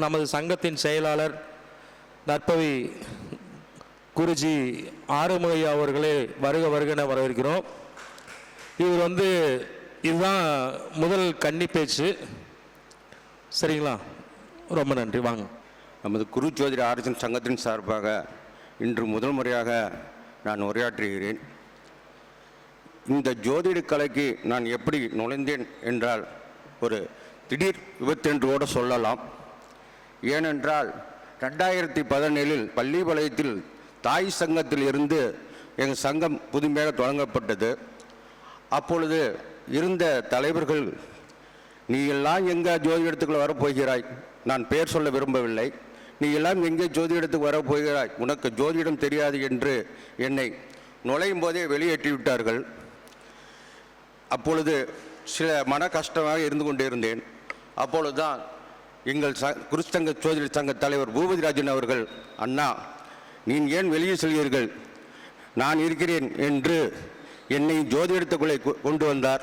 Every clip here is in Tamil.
நமது சங்கத்தின் செயலாளர் நற்பவி குருஜி ஆறுமுகையா அவர்களே வருக வருகன வரவேற்கிறோம். இவர் இதுதான் முதல் கன்னி பேச்சு. சரிங்களா? ரொம்ப நன்றி. வாங்க. நமது குரு ஜோதிட ஆர்ஜன் சங்கத்தின் சார்பாக இன்று முதல் முறையாக நான் உரையாற்றுகிறேன். இந்த ஜோதிட கலைக்கு நான் எப்படி நுழைந்தேன் என்றால் ஒரு திடீர் விபத்து என்று கூட சொல்லலாம். ஏனென்றால் 2017 பள்ளிப்பாளையத்தில் தாய் சங்கத்தில் இருந்து எங்கள் சங்கம் புதுமையாக தொடங்கப்பட்டது. அப்பொழுது இருந்த தலைவர்கள், நீ எல்லாம் எங்கே ஜோதிடத்துக்குள்ள வரப்போகிறாய், நான் பெயர் சொல்ல விரும்பவில்லை, நீ எல்லாம் எங்கே ஜோதிடத்துக்கு வரப்போகிறாய், உனக்கு ஜோதிடம் தெரியாது என்று என்னை நுழையும் போதே வெளியேற்றி விட்டார்கள். அப்பொழுது சில மன கஷ்டமாக இருந்து கொண்டிருந்தேன். அப்பொழுதுதான் எங்கள் குருசங்க ஜோதிட சங்க தலைவர் பூபதிராஜன் அவர்கள், அண்ணா நீ ஏன் வெளியே செல்வீர்கள், நான் இருக்கிறேன் என்று என்னை ஜோதிடத்துக்குள்ளே கொண்டு வந்தார்.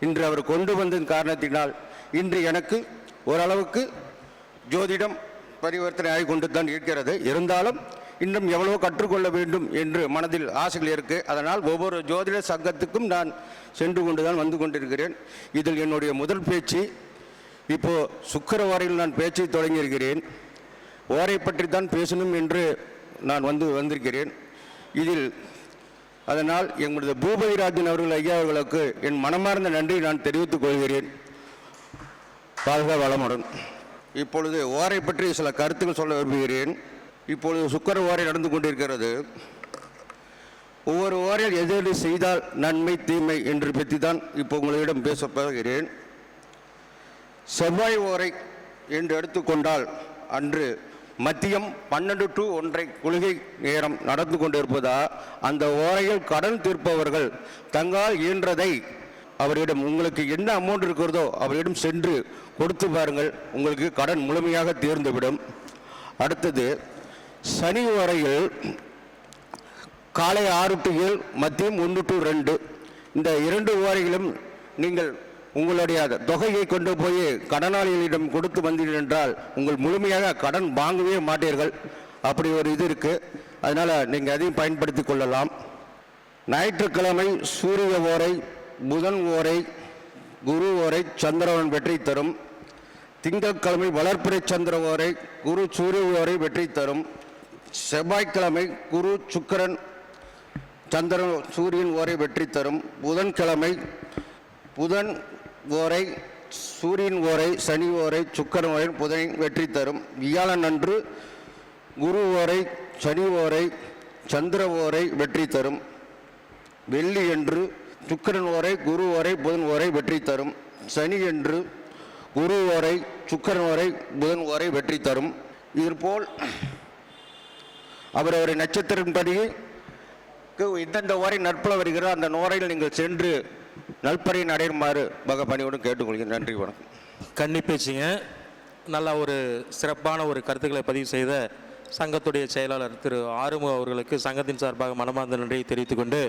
இன்று அவர் கொண்டு வந்ததன் காரணத்தினால் இன்று எனக்கு ஓரளவுக்கு ஜோதிடம் பரிவர்த்தனை ஆகி கொண்டு தான் இருக்கிறது. இருந்தாலும் இன்னும் எவ்வளவோ கற்றுக்கொள்ள வேண்டும் என்று மனதில் ஆசைகள் இருக்குது. அதனால் ஒவ்வொரு ஜோதிட சங்கத்துக்கும் நான் சென்று கொண்டு தான் வந்து கொண்டிருக்கிறேன். இதில் என்னுடைய முதல் பேச்சு. இப்போது சுக்கிர ஓரையில் நான் பேச்சை தொடங்கியிருக்கிறேன். ஓரை பற்றி தான் பேசணும் என்று நான் வந்திருக்கிறேன் இதில். அதனால் எங்களது பூபதிராஜன் அவர்கள் ஐயா அவர்களுக்கு என் மனமார்ந்த நன்றி நான் தெரிவித்துக் கொள்கிறேன். வாழ்க வளமுடன். இப்பொழுது ஓரை பற்றி சில கருத்துக்கள் சொல்ல விரும்புகிறேன். இப்பொழுது சுக்கிர ஓரை நடந்து கொண்டிருக்கிறது. ஒவ்வொரு ஓரையில் எது செய்தால் நன்மை தீமை என்று பற்றி தான் இப்போ உங்களிடம் பேச போகிறேன். செவ்வாய் ஓரை என்று எடுத்துக்கொண்டால் அன்று மதியம் 12 to 1 குளிகை நேரம் நடந்து கொண்டிருப்பதா, அந்த ஓரையில் கடன் தீர்ப்பவர்கள் தங்கால் இயன்றதை அவரிடம், உங்களுக்கு என்ன அமௌண்ட் இருக்கிறதோ அவரிடம் சென்று கொடுத்து பாருங்கள், உங்களுக்கு கடன் முழுமையாக தீர்ந்துவிடும். அடுத்தது சனி ஓரையில் காலை 6 to 7, மதியம் 1 to 2, இந்த 2 ஓரைகளும் நீங்கள் உங்களுடைய தொகையை கொண்டு போய் கடனாளிகளிடம் கொடுத்து வந்தீர்கள் என்றால் உங்கள் முழுமையாக கடன் வாங்கவே மாட்டீர்கள். அப்படி ஒரு இது இருக்குது. அதனால் நீங்கள் அதையும் பயன்படுத்தி கொள்ளலாம். ஞாயிற்றுக்கிழமை சூரிய ஓரை, புதன் ஓரை, குரு ஓரை சந்திரன் வெற்றி தரும். திங்கட்கிழமை வளர்ப்பிறை சந்திர ஓரை, குரு சூரிய ஓரை வெற்றி தரும். செவ்வாய்க்கிழமை குரு சுக்கிரன் சந்திரன் சூரியன் ஓரை வெற்றி தரும். புதன்கிழமை புதன் ஓரை, சூரியன் ஓரை, சனி ஓரை, சுக்கிரன் ஓரை, புதனை வெற்றி தரும். வியாழன் அன்று குரு ஓரை, சனி ஓரை, சந்திர ஓரை வெற்றி தரும். வெள்ளி என்று சுக்கிரன் ஓரை, குரு ஓரை, புதன் ஓரை வெற்றி தரும். சனி என்று குரு ஓரை, சுக்கிரன் ஓரை, புதன் ஓரை வெற்றி தரும். இதுபோல் அவரவரை நட்சத்திரத்தின்படி எந்தெந்த ஓரை நற்பல வருகிறோ அந்த ஓரையில் நீங்கள் சென்று நல்பறை நடையுமாறு பணியோடு கேட்டுக்கொள்கிறேன். நன்றி, வணக்கம். கன்னி பேச்சுங்க. நல்ல ஒரு சிறப்பான ஒரு கருத்துக்களை பதிவு செய்த சங்கத்துடைய செயலாளர் திரு ஆறுமுக அவர்களுக்கு சங்கத்தின் சார்பாக மனமார்ந்த நன்றியை தெரிவித்துக்கொண்டு